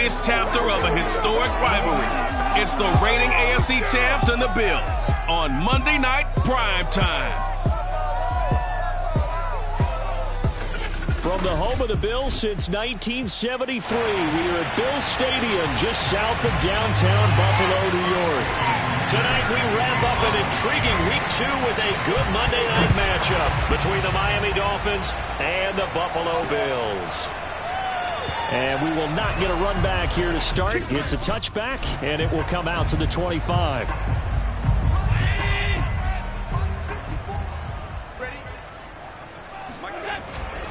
latest chapter of a historic rivalry. It's the reigning AFC champs and the Bills on Monday Night Prime Time. From the home of the Bills since 1973, we are at Bills Stadium just south of downtown Buffalo, New York. Tonight we wrap up an intriguing Week 2 with a good Monday night matchup between the Miami Dolphins and the Buffalo Bills. And we will not get a run back here to start. It's a touchback, and it will come out to the 25.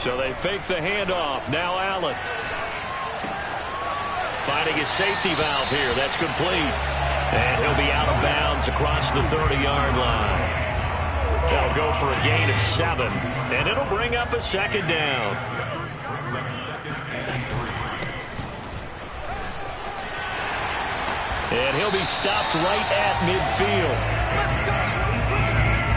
So they fake the handoff. Now Allen. Finding his safety valve here. That's complete. And he'll be out of bounds across the 30-yard line. They'll go for a gain of 7. And it'll bring up a second down. And he'll be stopped right at midfield.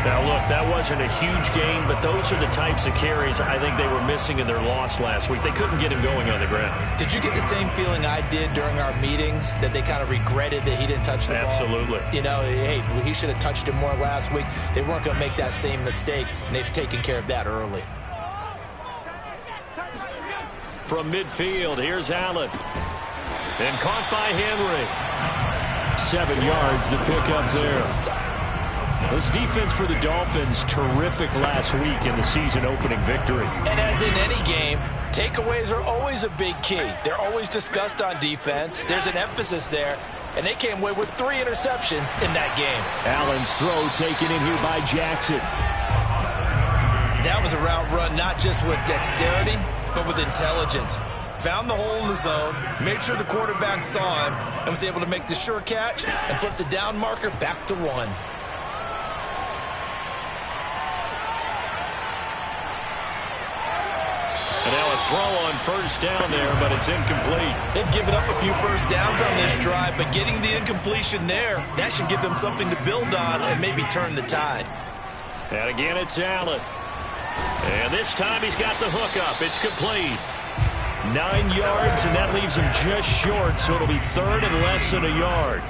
Now, look, that wasn't a huge gain, but those are the types of carries I think they were missing in their loss last week. They couldn't get him going on the ground. Did you get the same feeling I did during our meetings, that they kind of regretted that he didn't touch the ball? Absolutely. You know, hey, he should have touched it more last week. They weren't going to make that same mistake, and they've taken care of that early. From midfield, here's Allen. And caught by Henry. 7 yards, the pickup there. This defense for the Dolphins, terrific last week in the season-opening victory. And as in any game, takeaways are always a big key. They're always discussed on defense. There's an emphasis there, and they came away with 3 interceptions in that game. Allen's throw taken in here by Jackson. That was a route run not just with dexterity, but with intelligence. Found the hole in the zone, made sure the quarterback saw him, and was able to make the sure catch and flip the down marker back to 1. And now a throw on first down there, but it's incomplete. They've given up a few first downs on this drive, but getting the incompletion there, that should give them something to build on and maybe turn the tide. And again, it's Allen. And this time he's got the hook up. It's complete. 9 yards, and that leaves him just short, so it'll be third and less than a yard.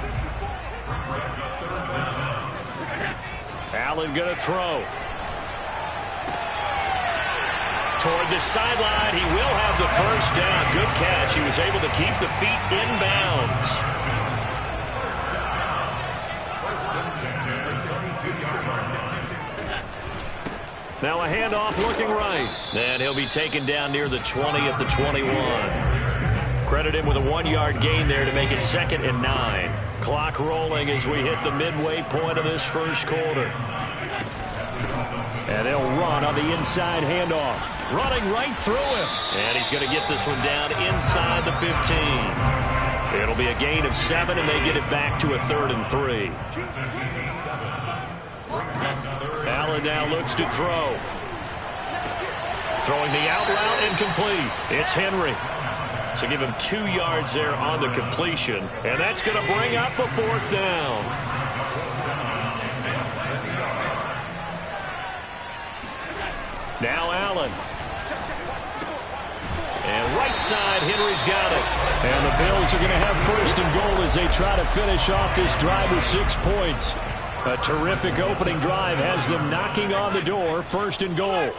Allen going to throw. Toward the sideline, he will have the first down. Good catch. He was able to keep the feet in bounds. Now a handoff looking right. And he'll be taken down near the 20 at the 21. Credit him with a 1-yard gain there to make it 2nd and 9. Clock rolling as we hit the midway point of this first quarter. And they'll run on the inside handoff. Running right through him. And he's going to get this one down inside the 15. It'll be a gain of 7, and they get it back to a 3rd and 3. Allen now looks to throw. Throwing the out route incomplete. It's Henry. So give him 2 yards there on the completion. And that's going to bring up a 4th down. Now Allen. And right side, Henry's got it. And the Bills are going to have 1st and goal as they try to finish off this drive with 6 points. A terrific opening drive has them knocking on the door. 1st and goal.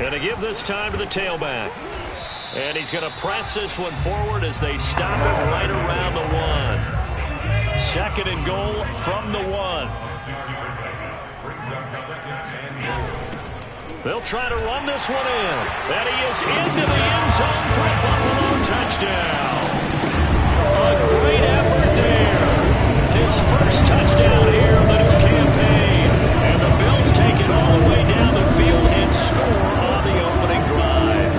And to give this time to the tailback. And he's going to press this one forward as they stop it right around the 1. 2nd and goal from the 1. They'll try to run this one in. And he is into the end zone for a Buffalo touchdown. A great effort there. His first touchdown here of his campaign. And the Bills take it all the way down the field and score on the opening drive.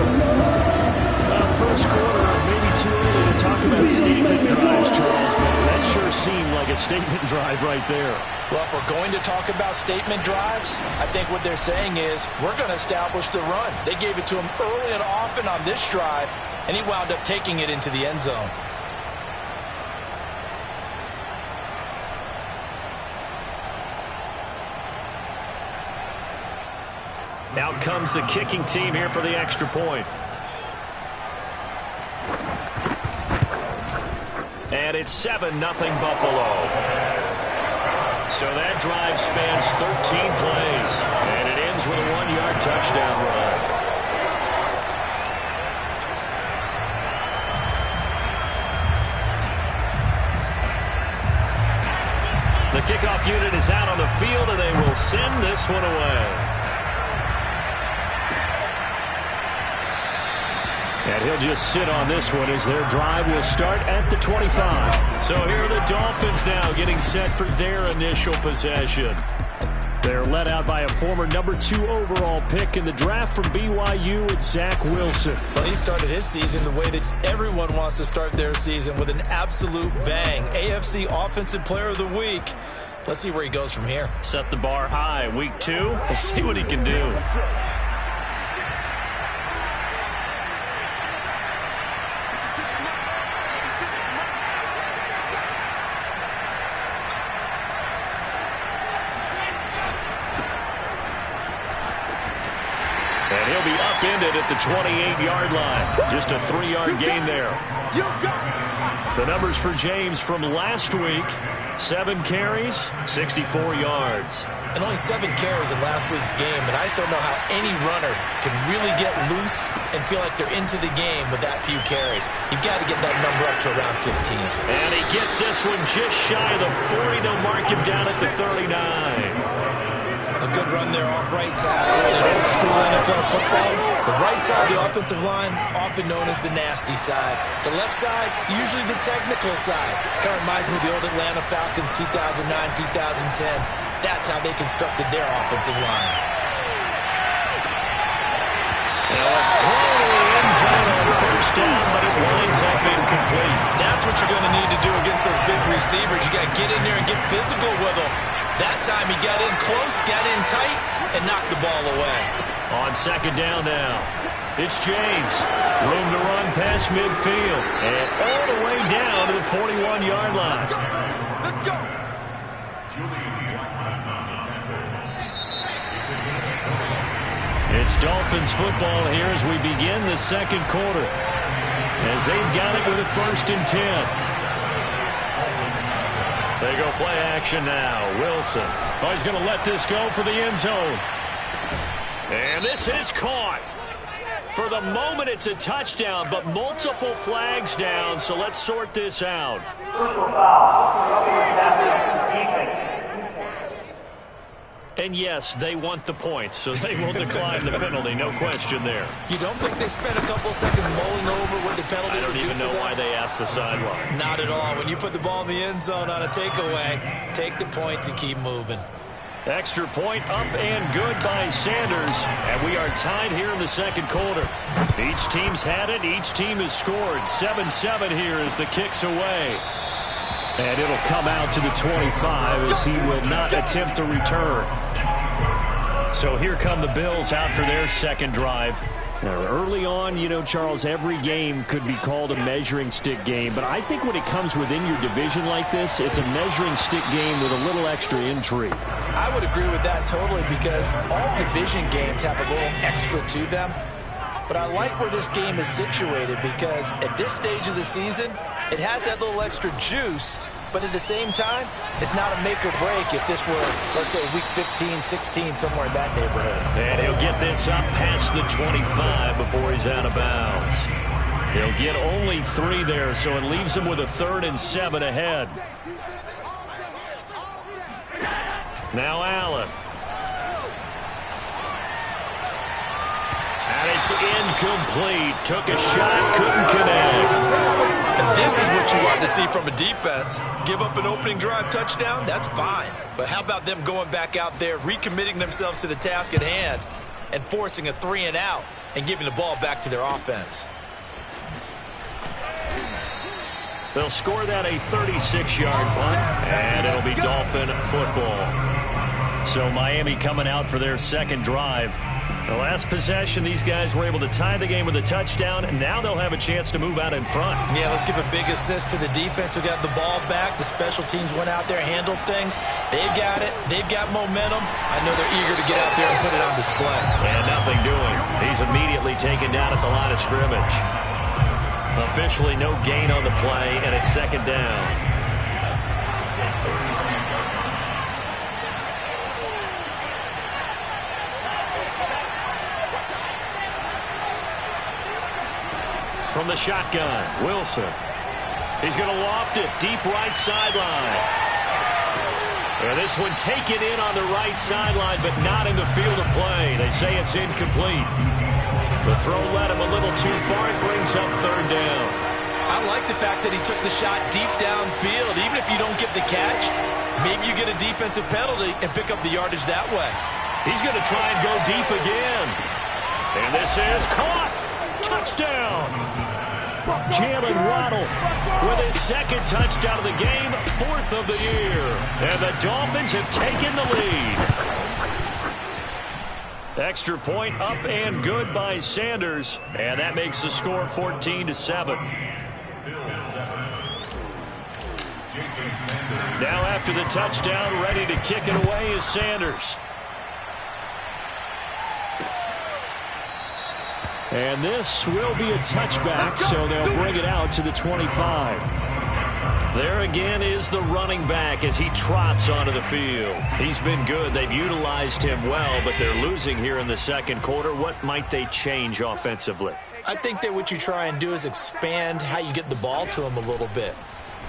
First quarter, maybe too early to talk about statement drives, Charles, but that sure seemed like a statement drive right there. Well, if we're going to talk about statement drives, I think what they're saying is we're going to establish the run. They gave it to him early and often on this drive, and he wound up taking it into the end zone. Out comes the kicking team here for the extra point. And it's 7-0 Buffalo. So that drive spans 13 plays. And it ends with a 1-yard touchdown run. The kickoff unit is out on the field, and they will send this one away. And he'll just sit on this one as their drive will start at the 25. So here are the Dolphins now getting set for their initial possession. They're led out by a former number 2 overall pick in the draft from BYU with Zach Wilson. Well, he started his season the way that everyone wants to start their season, with an absolute bang. AFC Offensive Player of the Week. Let's see where he goes from here. Set the bar high. Week 2, we'll see what he can do. And he'll be upended at the 28-yard line. Just a 3-yard gain there. The numbers for James from last week: 7 carries, 64 yards. And only 7 carries in last week's game, and I just don't know how any runner can really get loose and feel like they're into the game with that few carries. You've got to get that number up to around 15. And he gets this one just shy of the 40. They'll mark him down at the 39. A good run there off right tackle in old school NFL football. The right side of the offensive line, often known as the nasty side. The left side, usually the technical side. Kind of reminds me of the old Atlanta Falcons 2009, 2010. That's how they constructed their offensive line. Now a throw to the end zone on first down, but it winds up incomplete. That's what you're going to need to do against those big receivers. You got to get in there and get physical with them. That time he got in close, got in tight, and knocked the ball away. On second down now, it's James. Room to run past midfield. And all the way down to the 41-yard line. Let's go. It's Dolphins football here as we begin the second quarter, as they've got it with a 1st and 10. They go play action now. Wilson. Oh, he's going to let this go for the end zone. And this is caught. For the moment, it's a touchdown, but multiple flags down, so let's sort this out. And yes, they want the points, so they will decline the penalty. No question there. You don't think they spent a couple seconds mulling over what the penalty I don't even know why they asked the sideline. Not at all. When you put the ball in the end zone on a takeaway, take the points and keep moving. Extra point up and good by Sanders. And we are tied here in the second quarter. Each team's had it. Each team has scored. 7-7 here as the kick's away. And it'll come out to the 25 as he will not attempt to return. So here come the Bills out for their second drive. Now, early on, you know, Charles, every game could be called a measuring stick game. But I think when it comes within your division like this, it's a measuring stick game with a little extra intrigue. I would agree with that totally, because all division games have a little extra to them. But I like where this game is situated, because at this stage of the season, it has that little extra juice. But at the same time, it's not a make or break if this were, let's say, week 15, 16, somewhere in that neighborhood. And he'll get this up past the 25 before he's out of bounds. He'll get only 3 there, so it leaves him with a 3rd and 7 ahead. Now Allen. And it's incomplete. Took a shot, couldn't connect. And this is what you want to see from a defense. Give up an opening drive touchdown, that's fine. But how about them going back out there, recommitting themselves to the task at hand, and forcing a 3 and out and giving the ball back to their offense? They'll score that a 36-yard punt, and it'll be Dolphin football. So Miami coming out for their second drive. The last possession, these guys were able to tie the game with a touchdown, and now they'll have a chance to move out in front. Yeah, let's give a big assist to the defense who got the ball back. The special teams went out there, handled things. They've got it. They've got momentum. I know they're eager to get out there and put it on display. And nothing doing. He's immediately taken down at the line of scrimmage. A officially no gain on the play, and it's second down. From the shotgun, Wilson. He's going to loft it deep right sideline. And this one taken in on the right sideline, but not in the field of play. They say it's incomplete. The throw led him a little too far. It brings up third down. I like the fact that he took the shot deep downfield. Even if you don't get the catch, maybe you get a defensive penalty and pick up the yardage that way. He's going to try and go deep again. And this is caught. Touchdown. Jalen Waddle with his second touchdown of the game, fourth of the year. And the Dolphins have taken the lead. Extra point up and good by Sanders. And that makes the score 14-7. Now after the touchdown, ready to kick it away is Sanders. And this will be a touchback, so they'll bring it out to the 25. There again is the running back as he trots onto the field. He's been good. They've utilized him well, but they're losing here in the second quarter. What might they change offensively? I think that what you try and do is expand how you get the ball to him a little bit.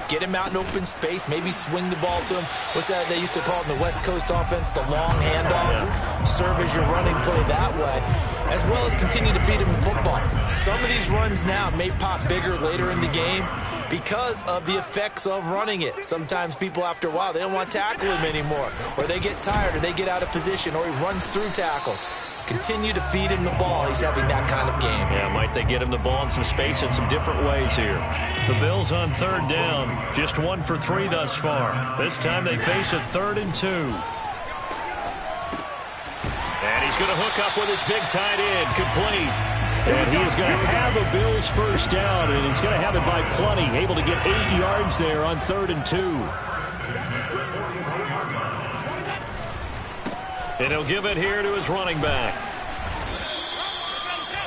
Get him out in open space, maybe swing the ball to him. What's that they used to call it in the West Coast offense, the long handoff? Yeah. Serve as your running play that way, as well as continue to feed him the football. Some of these runs now may pop bigger later in the game because of the effects of running it. Sometimes people, after a while, they don't want to tackle him anymore, or they get tired, or they get out of position, or he runs through tackles. Continue to feed him the ball. He's having that kind of game. Yeah, might they get him the ball in some space in some different ways here. The Bills on third down, just 1 for 3 thus far. This time they face a 3rd and 2. And he's going to hook up with his big tight end, complete. And he is going to have a Bills first down, and he's going to have it by plenty, able to get 8 yards there on 3rd and 2. And he'll give it here to his running back.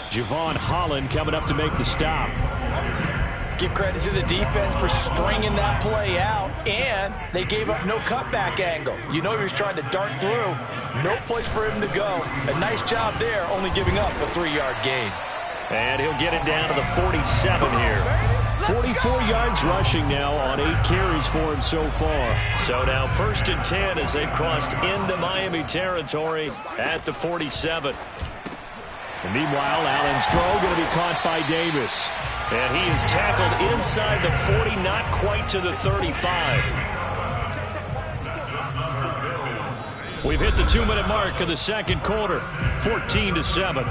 Javon Holland coming up to make the stop. Give credit to the defense for stringing that play out, and they gave up no cutback angle. You know he was trying to dart through. No place for him to go. A nice job there, only giving up a 3-yard gain. And he'll get it down to the 47 here. 44 yards rushing now on 8 carries for him so far. So now 1st and 10 as they've crossed into Miami territory at the 47. And meanwhile, Allen's throw going to be caught by Davis. And he is tackled inside the 40, not quite to the 35. We've hit the 2-minute mark of the second quarter, 14-7.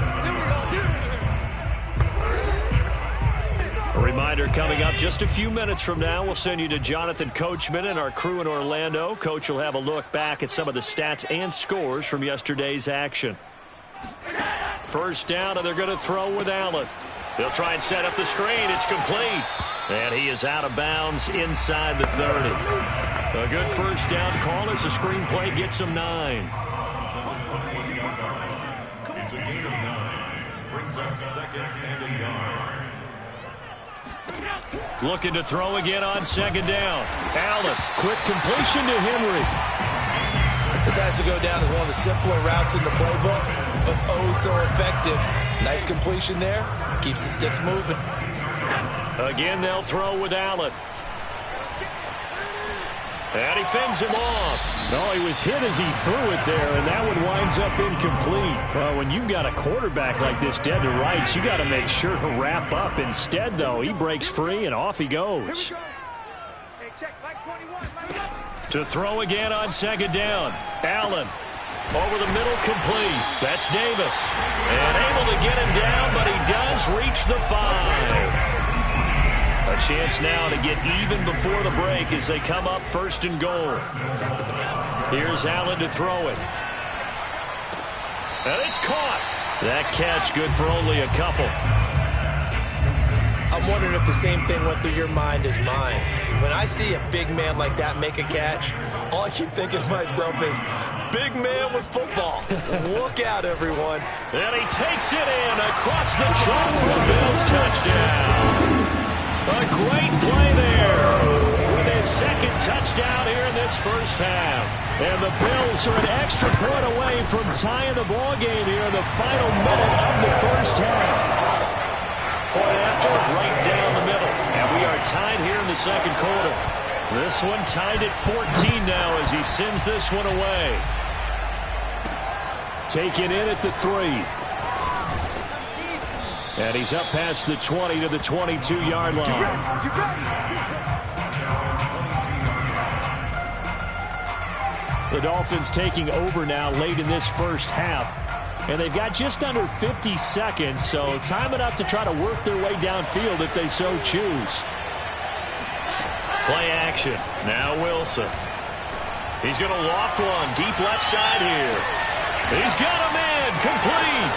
A reminder coming up just a few minutes from now, we'll send you to Jonathan Coachman and our crew in Orlando. Coach will have a look back at some of the stats and scores from yesterday's action. First down, and they're going to throw with Allen. They'll try and set up the screen. It's complete. And he is out of bounds inside the 30. A good first down call as the screen play gets him 9. It's a gain of 9. Brings up 2nd and a yard. Looking to throw again on 2nd down. Allen, quick completion to Henry. This has to go down as one of the simpler routes in the playbook, but oh so effective. Nice completion there. Keeps the sticks moving. Again, they'll throw with Allen. And he fends him off. No, he was hit as he threw it there, and that one winds up incomplete. Well, when you've got a quarterback like this dead to rights, you got to make sure to wrap up. Instead, though, he breaks free, and off he goes. To throw again on 2nd down. Allen. Over the middle, complete. That's Davis. And able to get him down, but he does reach the 5. A chance now to get even before the break as they come up 1st and goal. Here's Allen to throw it. And it's caught. That catch good for only a couple. I'm wondering if the same thing went through your mind as mine. When I see a big man like that make a catch, all I keep thinking to myself is, big man with football. Look out, everyone. And he takes it in across the chalk for a Bills touchdown. first half. And the Bills are an extra point away from tying the ball game here in the final minute of the first half. Point after, right down the middle. And we are tied here in the second quarter. This one tied at 14 now as he sends this one away. Taken in at the 3. And he's up past the 20 to the 22-yard line. The Dolphins taking over now late in this first half. And they've got just under 50 seconds, so time enough to try to work their way downfield if they so choose. Play action. Now Wilson. He's going to loft one deep left side here. He's got him in. Complete.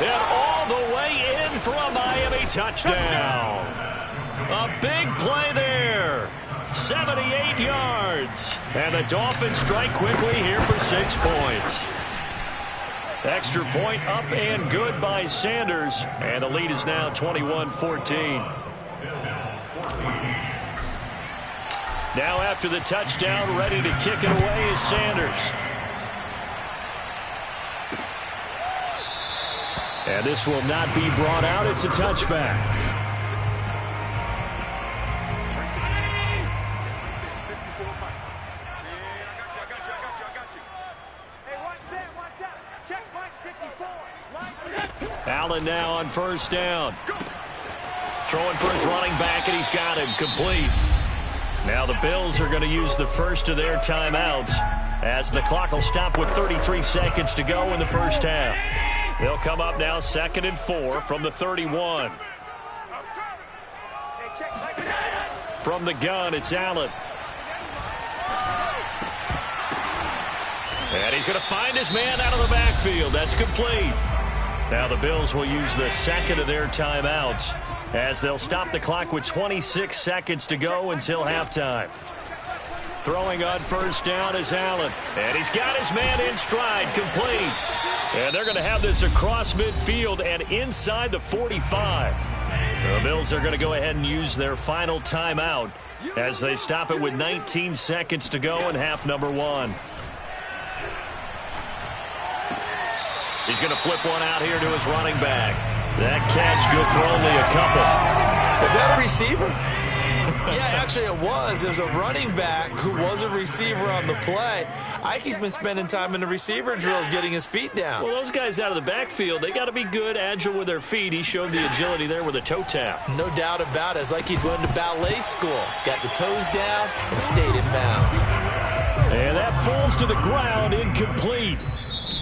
And all the way in for a Miami touchdown. A big play there. 78 yards. And the Dolphins strike quickly here for 6 points. Extra point up and good by Sanders. And the lead is now 21-14. Now after the touchdown, ready to kick it away is Sanders. And this will not be brought out. It's a touchback. Allen now on first down. Throwing for his running back, and he's got him complete. Now the Bills are going to use the first of their timeouts as the clock will stop with 33 seconds to go in the first half. They'll come up now 2nd and 4 from the 31. From the gun, it's Allen. And he's going to find his man out of the backfield. That's complete. Now the Bills will use the second of their timeouts as they'll stop the clock with 26 seconds to go until halftime. Throwing on first down is Allen. And he's got his man in stride, complete. And they're going to have this across midfield and inside the 45. The Bills are going to go ahead and use their final timeout as they stop it with 19 seconds to go in half number 1. He's going to flip one out here to his running back. That catch good for only a couple. Was that a receiver? Yeah, actually it was. It was a running back who was a receiver on the play. Ike's been spending time in the receiver drills getting his feet down. Well, those guys out of the backfield, they got to be good, agile with their feet. He showed the agility there with a toe tap. No doubt about it. It's like he'd went to ballet school. Got the toes down and stayed in bounds. And that falls to the ground, incomplete.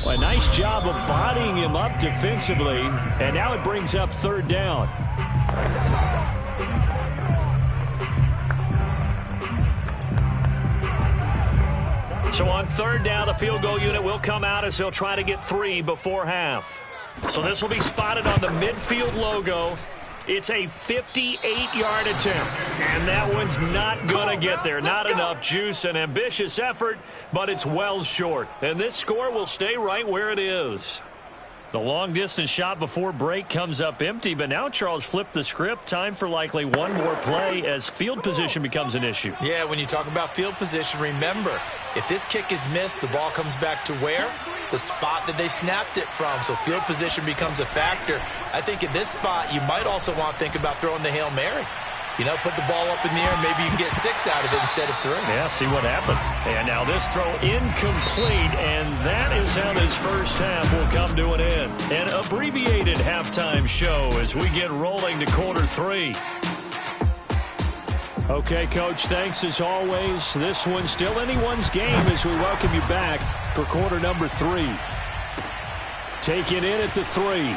A nice job of bodying him up defensively. And now it brings up 3rd down. So on 3rd down, the field goal unit will come out as they'll try to get 3 before half. So this will be spotted on the midfield logo. It's a 58-yard attempt, and that one's not going to get there. Not enough juice, an ambitious effort, but it's well short. And this score will stay right where it is. The long-distance shot before break comes up empty, but now Charles flipped the script. Time for likely one more play as field position becomes an issue. Yeah, when you talk about field position, remember, if this kick is missed, the ball comes back to where? The spot that they snapped it from. So field position becomes a factor. I think at this spot, you might also want to think about throwing the Hail Mary. You know, put the ball up in the air, maybe you can get 6 out of it instead of 3. Yeah, see what happens. And now this throw incomplete, and that is how this first half will come to an end. An abbreviated halftime show as we get rolling to quarter 3. Okay, Coach, thanks as always. This one's still anyone's game as we welcome you back for quarter number 3. Taken in at the 3.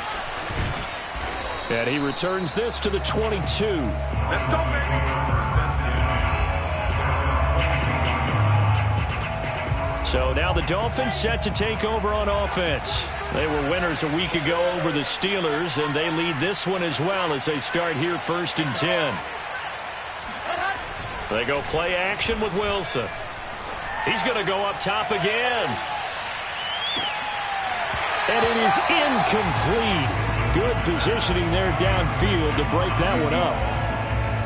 And he returns this to the 22. Let's go, baby. So now the Dolphins set to take over on offense. They were winners a week ago over the Steelers, and they lead this one as well as they start here 1st and 10. They go play action with Wilson. He's going to go up top again. And it is incomplete. Good positioning there downfield to break that one up.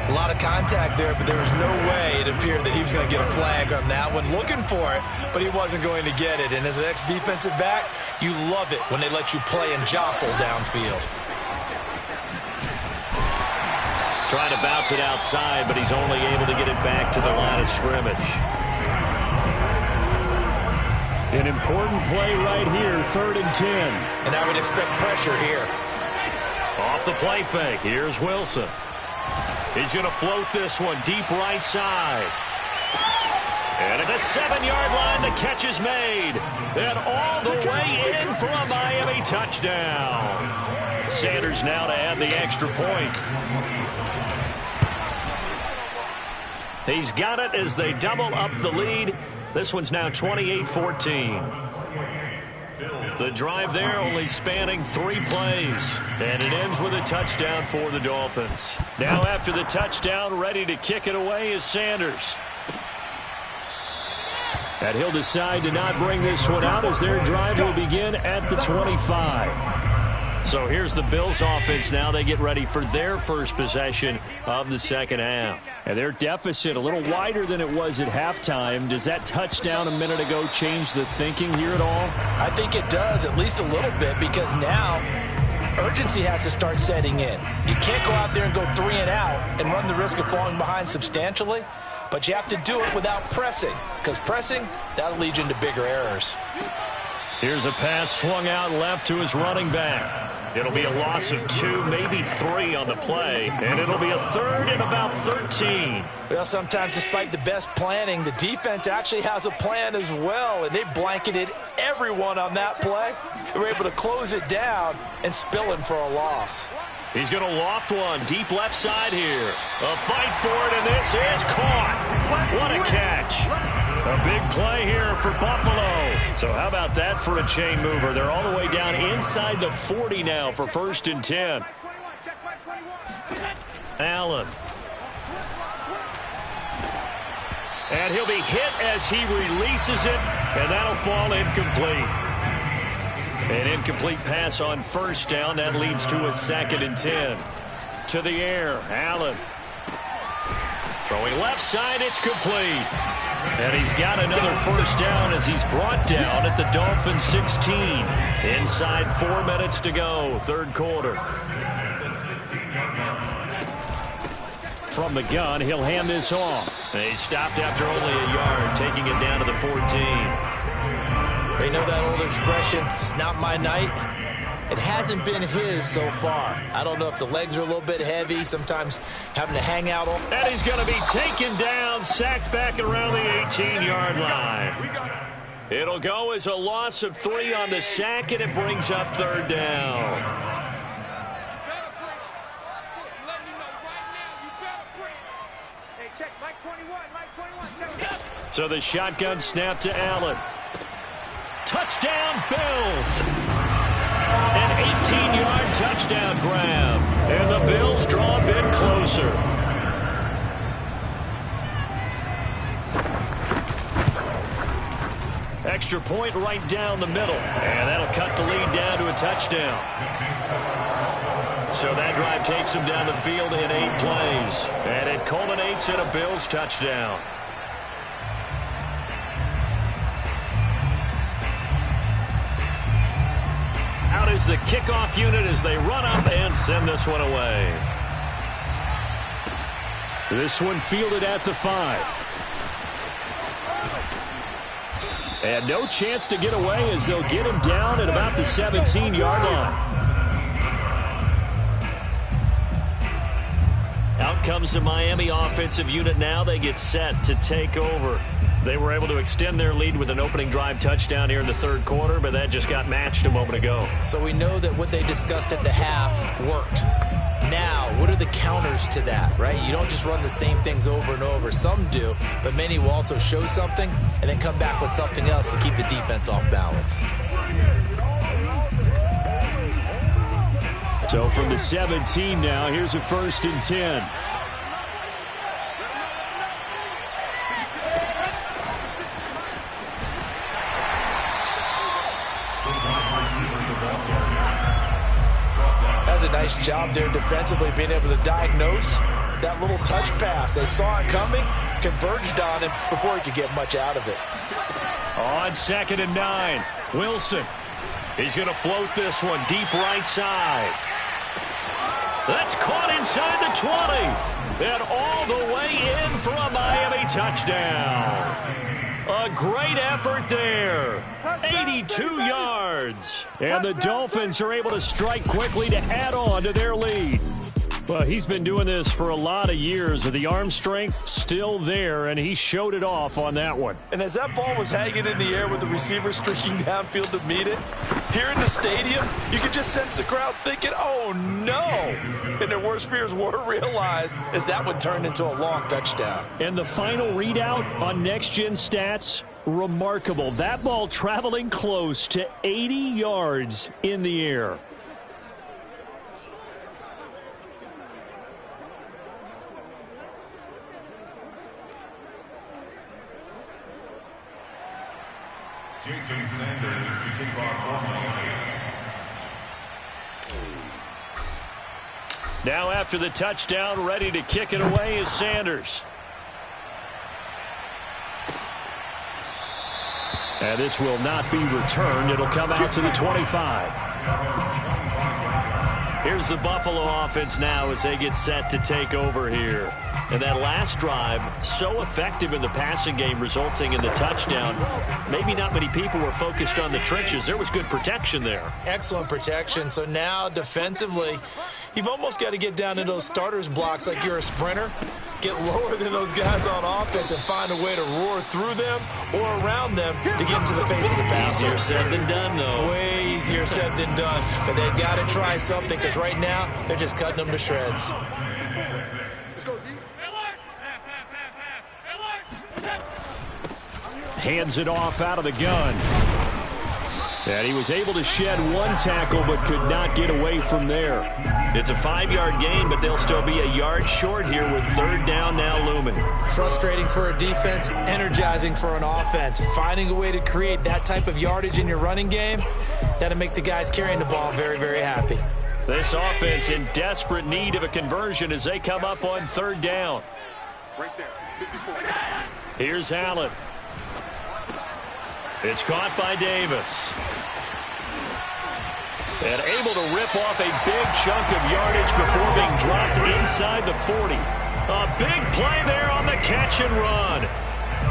A lot of contact there, but there was no way it appeared that he was going to get a flag on that one. Looking for it, but he wasn't going to get it. And as an ex-defensive back, you love it when they let you play and jostle downfield. Trying to bounce it outside, but he's only able to get it back to the line of scrimmage. An important play right here, 3rd and 10. And I would expect pressure here. Off the play fake, here's Wilson. He's going to float this one deep right side. And at the 7-yard line, the catch is made. And all the way in for a Miami touchdown. Sanders now to add the extra point. He's got it as they double up the lead. This one's now 28-14. The drive there only spanning 3 plays. And it ends with a touchdown for the Dolphins. Now after the touchdown, ready to kick it away is Sanders. And he'll decide to not bring this one out as their drive will begin at the 25. So here's the Bills offense now. They get ready for their first possession of the second half. And their deficit a little wider than it was at halftime. Does that touchdown a minute ago change the thinking here at all? I think it does, at least a little bit, because now urgency has to start setting in. You can't go out there and go 3 and out and run the risk of falling behind substantially, but you have to do it without pressing, because pressing, that'll lead you into bigger errors. Here's a pass swung out left to his running back. It'll be a loss of 2, maybe 3 on the play, and it'll be a 3rd and about 13. Well, sometimes despite the best planning, the defense actually has a plan as well, and they blanketed everyone on that play. They were able to close it down and spill in for a loss. He's going to loft one deep left side here. A fight for it, and this is caught. What a catch. A big play here for Buffalo. So how about that for a chain mover? They're all the way down inside the 40 now for 1st and 10. Allen. And he'll be hit as he releases it, and that'll fall incomplete. An incomplete pass on 1st down. That leads to a 2nd and 10. To the air, Allen. Throwing left side, it's complete. And he's got another 1st down as he's brought down at the Dolphins 16. Inside 4 minutes to go, 3rd quarter. From the gun, he'll hand this off. And he stopped after only a yard, taking it down to the 14. They know that old expression, it's not my night. It hasn't been his so far. I don't know if the legs are a little bit heavy, sometimes having to hang out. And he's going to be taken down, sacked back around the 18-yard line. It'll go as a loss of 3 on the sack, and it brings up 3rd down. So the shotgun snap to Allen. Touchdown, Bills. An 18-yard touchdown grab. And the Bills draw a bit closer. Extra point right down the middle. And that'll cut the lead down to a touchdown. So that drive takes them down the field in 8 plays. And it culminates in a Bills touchdown. Out is the kickoff unit as they run up and send this one away. This one fielded at the 5. And no chance to get away as they'll get him down at about the 17-yard line. Out comes the Miami offensive unit now. They get set to take over. They were able to extend their lead with an opening drive touchdown here in the 3rd quarter, but that just got matched a moment ago. So we know that what they discussed at the half worked. Now, what are the counters to that, right? You don't just run the same things over and over. Some do, but many will also show something and then come back with something else to keep the defense off balance. So from the 17 now, here's a 1st and 10. That's a nice job there defensively, being able to diagnose That little touch pass, they saw it coming, converged on him before he could get much out of it. On 2nd and 9, Wilson. He's going to float this one deep right side. That's caught inside the 20. And all the way in for a Miami touchdown. A great effort there. 82 yards. And the Dolphins are able to strike quickly to add on to their lead. Well, he's been doing this for a lot of years. The arm strength still there, and he showed it off on that one. And as that ball was hanging in the air with the receiver streaking downfield to meet it, here in the stadium, you could just sense the crowd thinking, oh, no. And their worst fears were realized as that one turned into a long touchdown. And the final readout on Next Gen Stats, remarkable. That ball traveling close to 80 yards in the air. Jason Sanders to kick off for Miami. Now after the touchdown, ready to kick it away is Sanders. And this will not be returned. It'll come out to the 25. Here's the Buffalo offense now as they get set to take over here. And that last drive, so effective in the passing game, resulting in the touchdown. Maybe not many people were focused on the trenches. There was good protection there. Excellent protection. So now defensively, you've almost got to get down to those starters blocks like you're a sprinter. Get lower than those guys on offense and find a way to roar through them or around them to get into the face of the passer. Easier said than done, though. Way easier said than done. But they've got to try something because right now they're just cutting them to shreds. Hands it off out of the gun. And he was able to shed one tackle but could not get away from there. It's a 5-yard gain, but they'll still be a yard short here with 3rd down now looming. Frustrating for a defense, energizing for an offense. Finding a way to create that type of yardage in your running game, that'll make the guys carrying the ball very, very happy. This offense in desperate need of a conversion as they come up on 3rd down. Right there, 54. Here's Allen. It's caught by Davis. And able to rip off a big chunk of yardage before being dropped inside the 40. A big play there on the catch and run.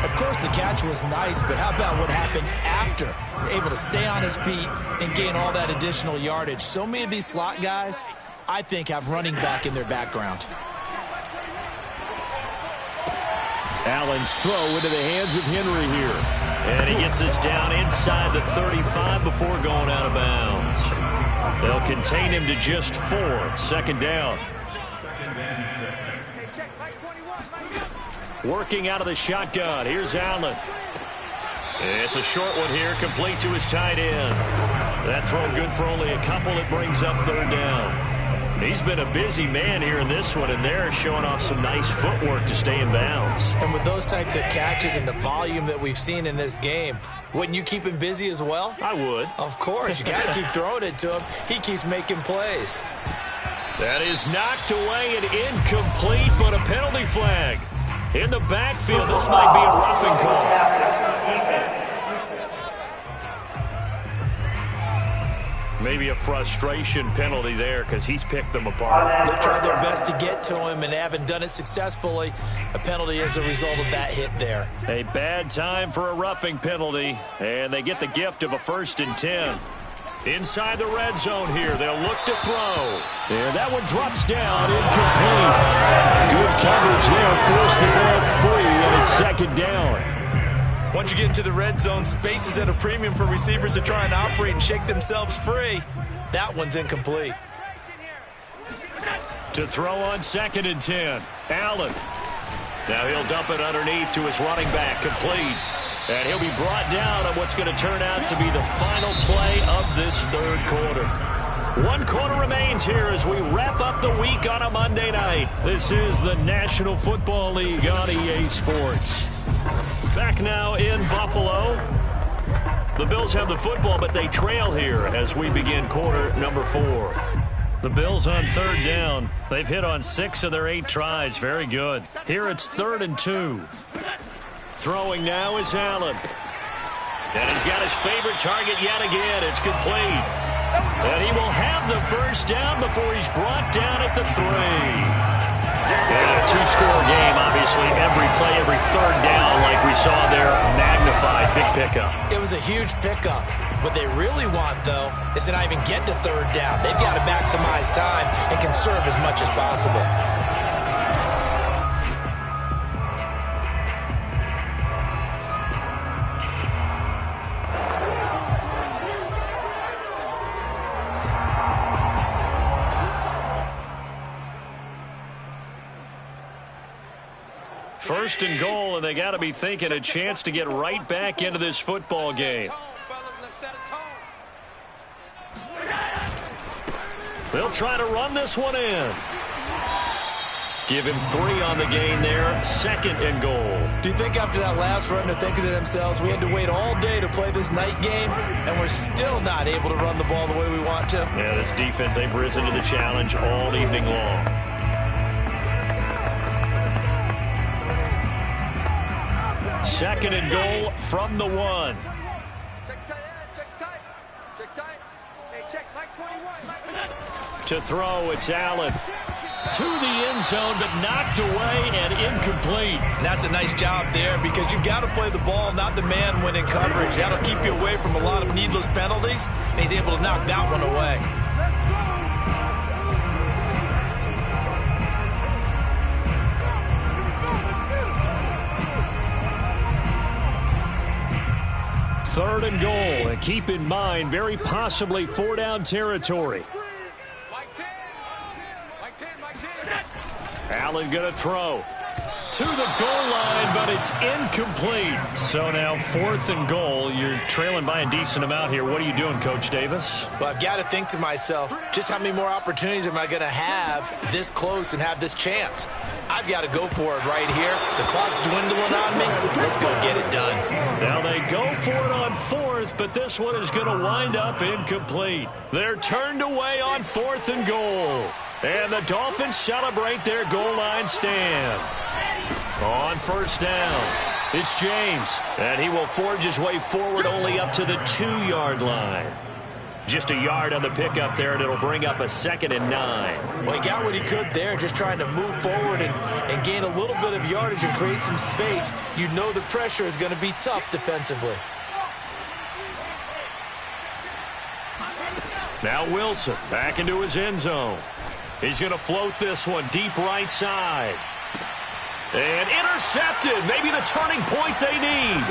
Of course, the catch was nice, but how about what happened after? Able to stay on his feet and gain all that additional yardage. So many of these slot guys, I think, have running back in their background. Allen's throw into the hands of Henry here. And he gets this down inside the 35 before going out of bounds. They'll contain him to just 4. 2nd down. 2nd and 6. Working out of the shotgun. Here's Allen. It's a short one here, complete to his tight end. That throw good for only a couple. It brings up 3rd down. He's been a busy man here in this one, and they're showing off some nice footwork to stay in bounds. And with those types of catches and the volume that we've seen in this game, wouldn't you keep him busy as well? I would. Of course. You got to keep throwing it to him. He keeps making plays. That is knocked away and incomplete, but a penalty flag. In the backfield, this might be a roughing call. Maybe a frustration penalty there because he's picked them apart. They've tried their best to get to him and haven't done it successfully. A penalty is a result of that hit there. A bad time for a roughing penalty, and they get the gift of a 1st and 10. Inside the red zone here, they'll look to throw. And that one drops down, incomplete. Good coverage there, forced the ball free, and it's 2nd down. Once you get into the red zone, space is at a premium for receivers to try and operate and shake themselves free. That one's incomplete. To throw on 2nd and 10, Allen. Now he'll dump it underneath to his running back, complete. And he'll be brought down on what's going to turn out to be the final play of this 3rd quarter. 1 quarter remains here as we wrap up the week on a Monday night. This is the National Football League on EA Sports. Back now in Buffalo. The Bills have the football, but they trail here as we begin quarter number 4. The Bills on 3rd down. They've hit on 6 of their 8 tries. Very good. Here it's 3rd and 2. Throwing now is Allen. And he's got his favorite target yet again. It's complete. And he will have the first down before he's brought down at the 3. And a 2-score game, obviously. Every play, every 3rd down, like we saw there, magnified. Big pickup. It was a huge pickup. What they really want, though, is to not even get to 3rd down. They've got to maximize time and conserve as much as possible. First and goal, and they got to be thinking a chance to get right back into this football game. They'll try to run this one in. Give him 3 on the game there. 2nd and goal. Do you think after that last run they're thinking to themselves, we had to wait all day to play this night game, and we're still not able to run the ball the way we want to? Yeah, this defense, they've risen to the challenge all evening long. 2nd and goal from the 1. To throw, it's Allen. To the end zone, but knocked away and incomplete. And that's a nice job there because you've got to play the ball, not the man when in coverage. That'll keep you away from a lot of needless penalties, and he's able to knock that one away. Third and goal, and keep in mind, very possibly 4-down territory. Allen going to throw to the goal line, but it's incomplete. So now 4th and goal. You're trailing by a decent amount here. What are you doing, Coach Davis? Well, I've got to think to myself, just how many more opportunities am I going to have this close and have this chance? I've got to go for it right here. The clock's dwindling on me. Let's go get it done. Now they go for it on 4th, but this one is going to wind up incomplete. They're turned away on 4th and goal. And the Dolphins celebrate their goal line stand. On 1st down, it's James. And he will forge his way forward only up to the 2-yard line. Just a yard on the pickup there, and it'll bring up a 2nd and 9. Well, he got what he could there, just trying to move forward and gain a little bit of yardage and create some space. You know the pressure is going to be tough defensively. Now Wilson back into his end zone. He's going to float this one deep right side. And intercepted. Maybe the turning point they need.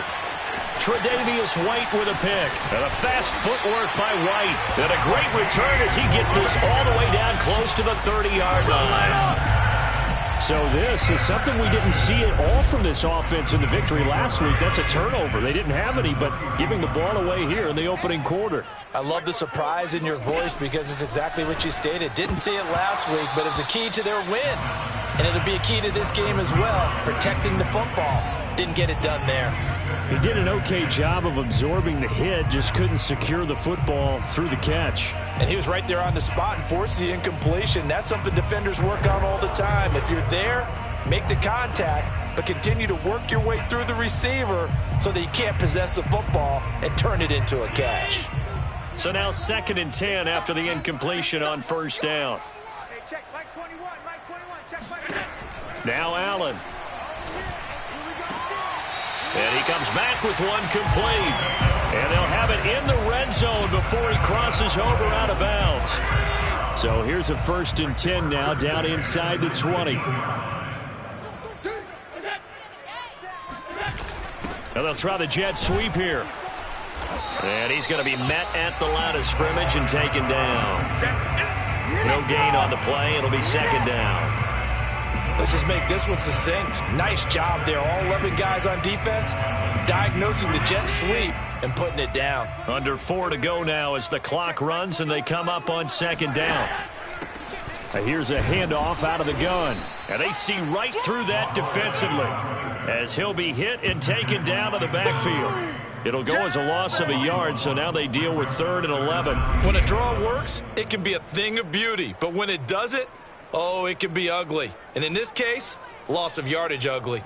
Tre'Davious White with a pick. And a fast footwork by White. And a great return as he gets this all the way down close to the 30-yard line. So this is something we didn't see at all from this offense in the victory last week. That's a turnover. They didn't have any, but giving the ball away here in the opening quarter. I love the surprise in your voice because it's exactly what you stated. Didn't see it last week, but it's a key to their win. And it'll be a key to this game as well, protecting the football. Didn't get it done there. He did an okay job of absorbing the hit, just couldn't secure the football through the catch. And he was right there on the spot and forced the incompletion. That's something defenders work on all the time. If you're there, make the contact, but continue to work your way through the receiver so that you can't possess the football and turn it into a catch. So now 2nd and 10 after the incompletion on 1st down. Hey, check Mike 21, Mike 21, check Mike. Now Allen. And he comes back with one complete. And they'll have it in the red zone before he crosses over out of bounds. So here's a 1st and 10 now down inside the 20. And they'll try the jet sweep here. And he's going to be met at the line of scrimmage and taken down. No gain on the play. It'll be 2nd down. Let's just make this one succinct. Nice job there. All 11 guys on defense diagnosing the jet sweep and putting it down. Under 4 to go now as the clock runs and they come up on 2nd down. Here's a handoff out of the gun. And they see right through that defensively as he'll be hit and taken down to the backfield. It'll go as a loss of a yard, so now they deal with 3rd and 11. When a draw works, it can be a thing of beauty. But when it doesn't, oh, it can be ugly. And in this case, loss of yardage ugly.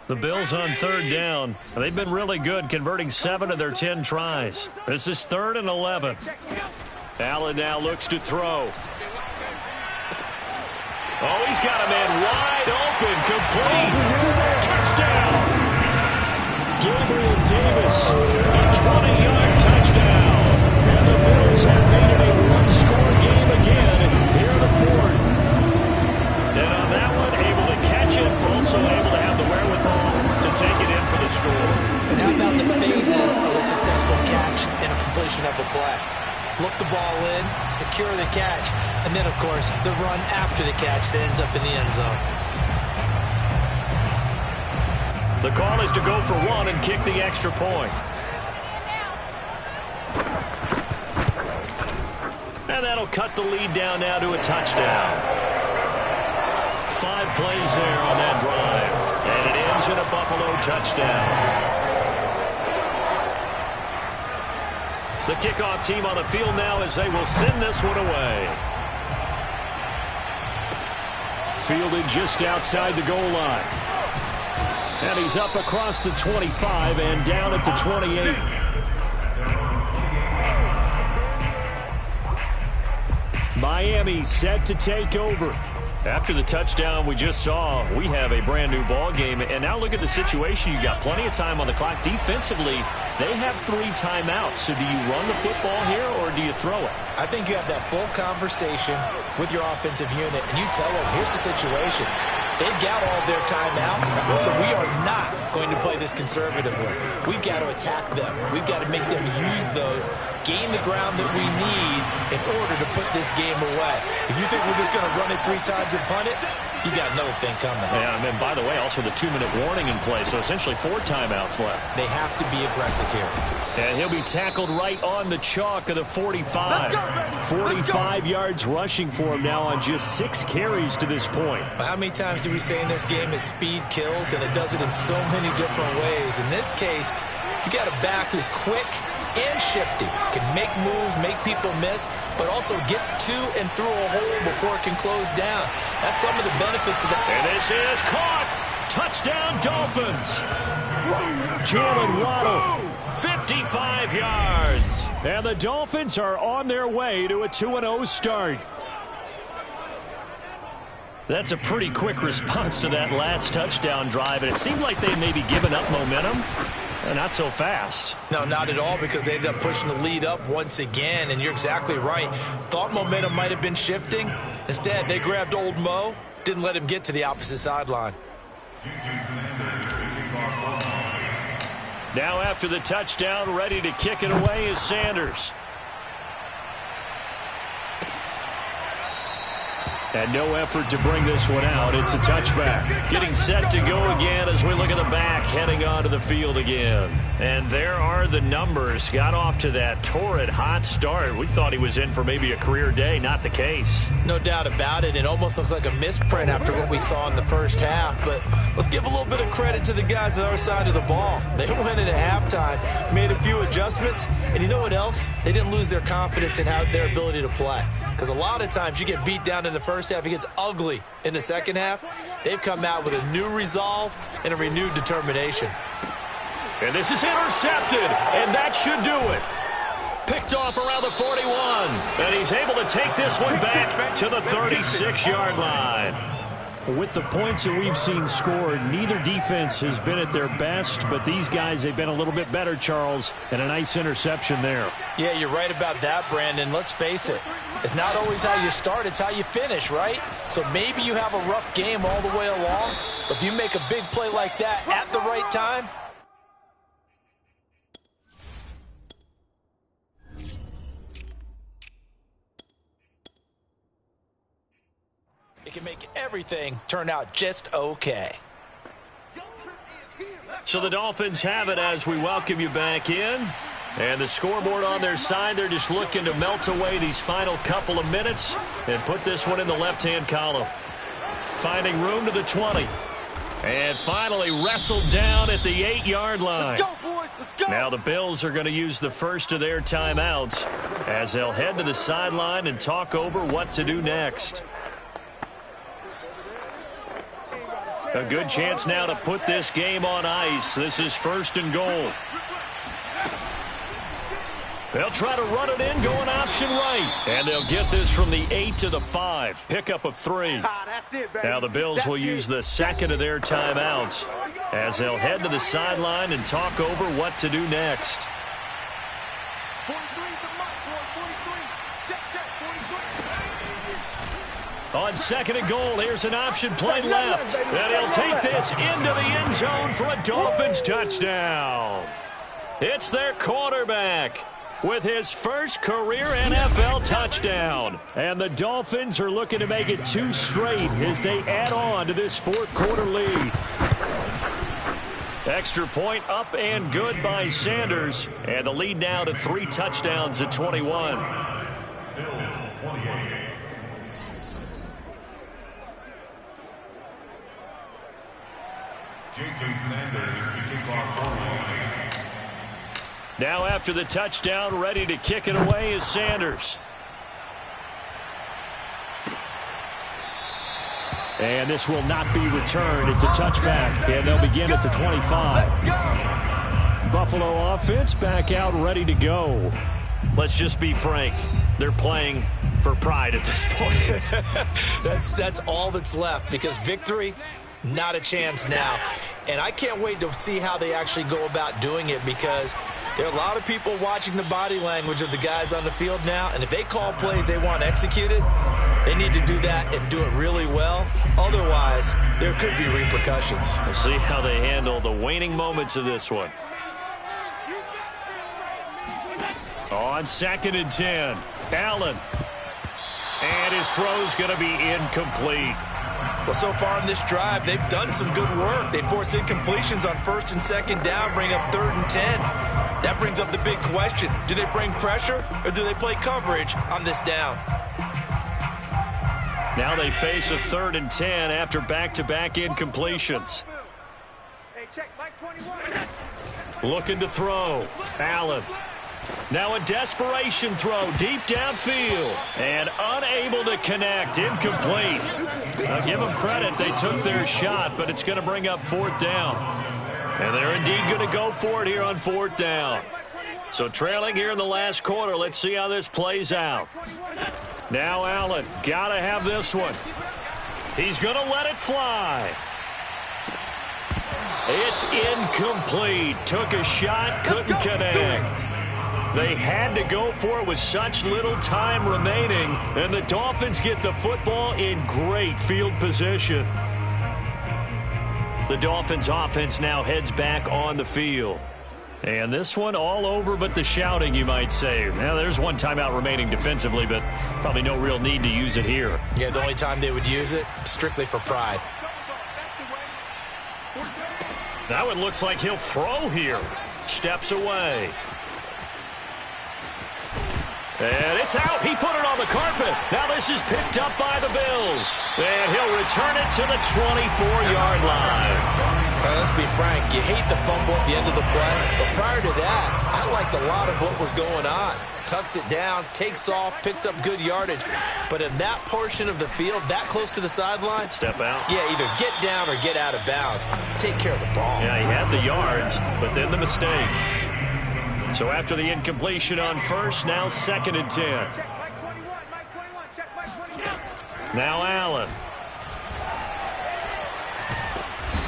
The Bills on 3rd down. They've been really good, converting 7 of their 10 tries. This is 3rd and 11. Allen now looks to throw. Oh, he's got a man wide open, complete. Touchdown. Gabriel Davis, a 20-yard touchdown. And the Bills have made it a one-score game again here in the 4th. And on that one, able to catch it, also able to have the wherewithal to take it in for the score. And how about the phases of a successful catch and a completion of a play? Look the ball in, secure the catch, and then, of course, the run after the catch that ends up in the end zone. The call is to go for 1 and kick the extra point. And that'll cut the lead down now to a touchdown. 5 plays there on that drive. And it ends in a Buffalo touchdown. The kickoff team on the field now as they will send this one away. Fielded just outside the goal line. And he's up across the 25 and down at the 28. Miami set to take over. After the touchdown we just saw, we have a brand new ball game. And now look at the situation. You got plenty of time on the clock. Defensively, they have 3 timeouts. So do you run the football here or do you throw it? I think you have that full conversation with your offensive unit, and you tell them, here's the situation. They've got all their timeouts, so we are not going to play this conservatively. We've got to attack them. We've got to make them use those, gain the ground that we need in order to put this game away. If you think we're just going to run it 3 times and punt it, you got another thing coming. Yeah, and then, by the way, also the 2-minute warning in play, so essentially 4 timeouts left. They have to be aggressive here. And he'll be tackled right on the chalk of the 45. 45 yards rushing for him now on just 6 carries to this point. How many times do we say in this game is speed kills, and it does it in so many different ways. In this case, you got a back who's quick and shifty, can make moves, make people miss, but also gets to and through a hole before it can close down. That's some of the benefits of that. And this is caught. Touchdown, Dolphins. Jalen Waddle, 55 yards. And the Dolphins are on their way to a 2-0 start. That's a pretty quick response to that last touchdown drive, and it seemed like they may be giving up momentum. Not so fast. No, not at all, because they ended up pushing the lead up once again, and you're exactly right. Thought momentum might have been shifting. Instead, they grabbed old Mo, didn't let him get to the opposite sideline. Now after the touchdown, ready to kick it away is Sanders. And no effort to bring this one out. It's a touchback. Getting set to go again as we look at the back, heading onto the field again. And there are the numbers. Got off to that torrid hot start. We thought he was in for maybe a career day. Not the case. No doubt about it. It almost looks like a misprint after what we saw in the first half. But let's give a little bit of credit to the guys on the other side of the ball. They went in at halftime, made a few adjustments. And you know what else? They didn't lose their confidence in their ability to play. Because a lot of times you get beat down in the first half, it gets ugly in the second half. They've come out with a new resolve and a renewed determination. And this is intercepted, and that should do it. Picked off around the 41, and he's able to take this one back to the 36-yard line. With the points that we've seen scored, neither defense has been at their best, but these guys, they've been a little bit better, Charles, and a nice interception there. Yeah, you're right about that, Brandon. Let's face it. It's not always how you start, it's how you finish, right? So maybe you have a rough game all the way along, but if you make a big play like that at the right time, it can make everything turn out just okay. So the Dolphins have it as we welcome you back in. And the scoreboard on their side, they're just looking to melt away these final couple of minutes and put this one in the left-hand column. finding room to the 20. And finally wrestled down at the 8-yard line. Let's go, boys. Let's go. Now the Bills are going to use the first of their timeouts as they'll head to the sideline and talk over what to do next. A good chance now to put this game on ice. This is 1st and goal. They'll try to run it in, going option right. And they'll get this from the 8 to the 5. Pickup of 3. That's it, baby. Now the Bills will use the second of their timeouts as they'll head to the sideline and talk over what to do next. 43 the mark, boy. 43. Check, 43. On 2nd and goal, here's an option play left. And he'll take this into the end zone for a Dolphins touchdown. It's their quarterback with his first career NFL touchdown. And the Dolphins are looking to make it 2 straight as they add on to this 4th quarter lead. Extra point up and good by Sanders. And the lead now to 3 touchdowns at 21. Bills 28. Jason Sanders to kick off for line. Now after the touchdown, ready to kick it away is Sanders. And this will not be returned. It's a touchback, and they'll begin at the 25. Buffalo offense back out ready to go. Let's just be frank. They're playing for pride at this point. That's all that's left, because victory, not a chance now. And I can't wait to see how they actually go about doing it, because there are a lot of people watching the body language of the guys on the field now, and if they call plays they want executed, they need to do that and do it really well. Otherwise, there could be repercussions. We'll see how they handle the waning moments of this one. On 2nd and 10, Allen. And his throw's going to be incomplete. Well, so far in this drive, they've done some good work. They force incompletions on 1st and 2nd down, bring up 3rd and 10. That brings up the big question. Do they bring pressure, or do they play coverage on this down? Now they face a 3rd and 10 after back-to-back incompletions. Hey, check, Mike 21. Looking to throw. Allen. Now a desperation throw deep downfield. And unable to connect. Incomplete. I'll give them credit. They took their shot, but it's going to bring up 4th down. And they're indeed going to go for it here on 4th down. So trailing here in the last quarter. Let's see how this plays out. Now Allen. Got to have this one. He's going to let it fly. It's incomplete. Took a shot, couldn't connect. They had to go for it with such little time remaining, and the Dolphins get the football in great field position. The Dolphins offense now heads back on the field. And this one all over but the shouting, you might say. Now, there's one timeout remaining defensively, but probably no real need to use it here. Yeah, the only time they would use it, strictly for pride. That one looks like he'll throw here. Steps away. And it's out. He put it on the carpet. Now this is picked up by the Bills. And he'll return it to the 24-yard line. Let's be frank. You hate the fumble at the end of the play. But prior to that, I liked a lot of what was going on. Tucks it down, takes off, picks up good yardage. But in that portion of the field, that close to the sideline, step out. Yeah, either get down or get out of bounds. Take care of the ball. Yeah, he had the yards, but then the mistake. So after the incompletion on 1st, now 2nd and 10. Check, Mike 21. Mike 21. Check, Mike 21. Now Allen.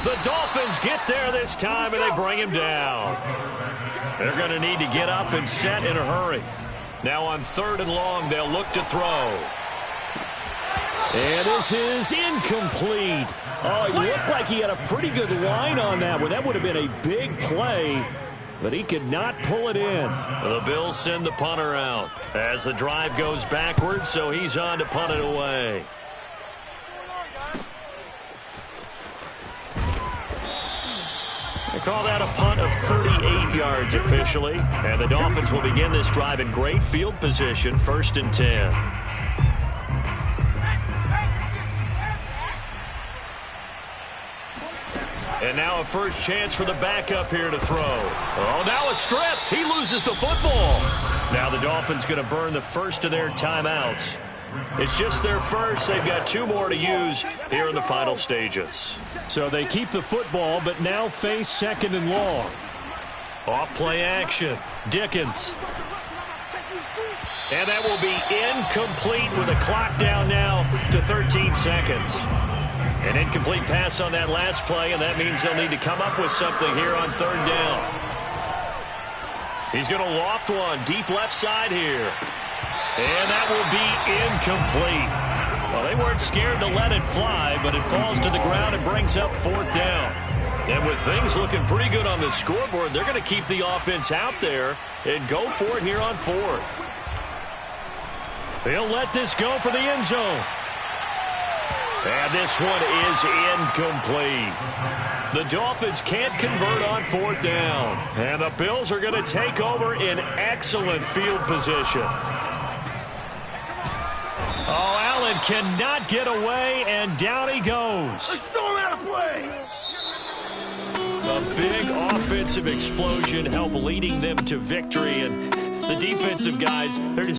The Dolphins get there this time, and they bring him down. They're going to need to get up and set in a hurry. Now on 3rd and long, they'll look to throw. And this is incomplete. Oh, he looked like he had a pretty good line on that one. That would have been a big play, but he could not pull it in. The Bills send the punter out as the drive goes backwards, so he's on to punt it away. They call that a punt of 38 yards officially, and the Dolphins will begin this drive in great field position, 1st and 10. And now a first chance for the backup here to throw. Oh, now a strip. He loses the football. Now the Dolphins going to burn the first of their timeouts. It's just their first. They've got 2 more to use here in the final stages. So they keep the football, but now face 2nd and long. Off play action. Dickens. And that will be incomplete with a clock down now to 13 seconds. An incomplete pass on that last play, and that means they'll need to come up with something here on 3rd down. He's going to loft one deep left side here. And that will be incomplete. Well, they weren't scared to let it fly, but it falls to the ground and brings up 4th down. And with things looking pretty good on the scoreboard, they're going to keep the offense out there and go for it here on 4th. They'll let this go for the end zone. And this one is incomplete. The Dolphins can't convert on 4th down. And the Bills are going to take over in excellent field position. Oh, Allen cannot get away, and down he goes. A big offensive explosion helped leading them to victory, and the defensive guys, they're just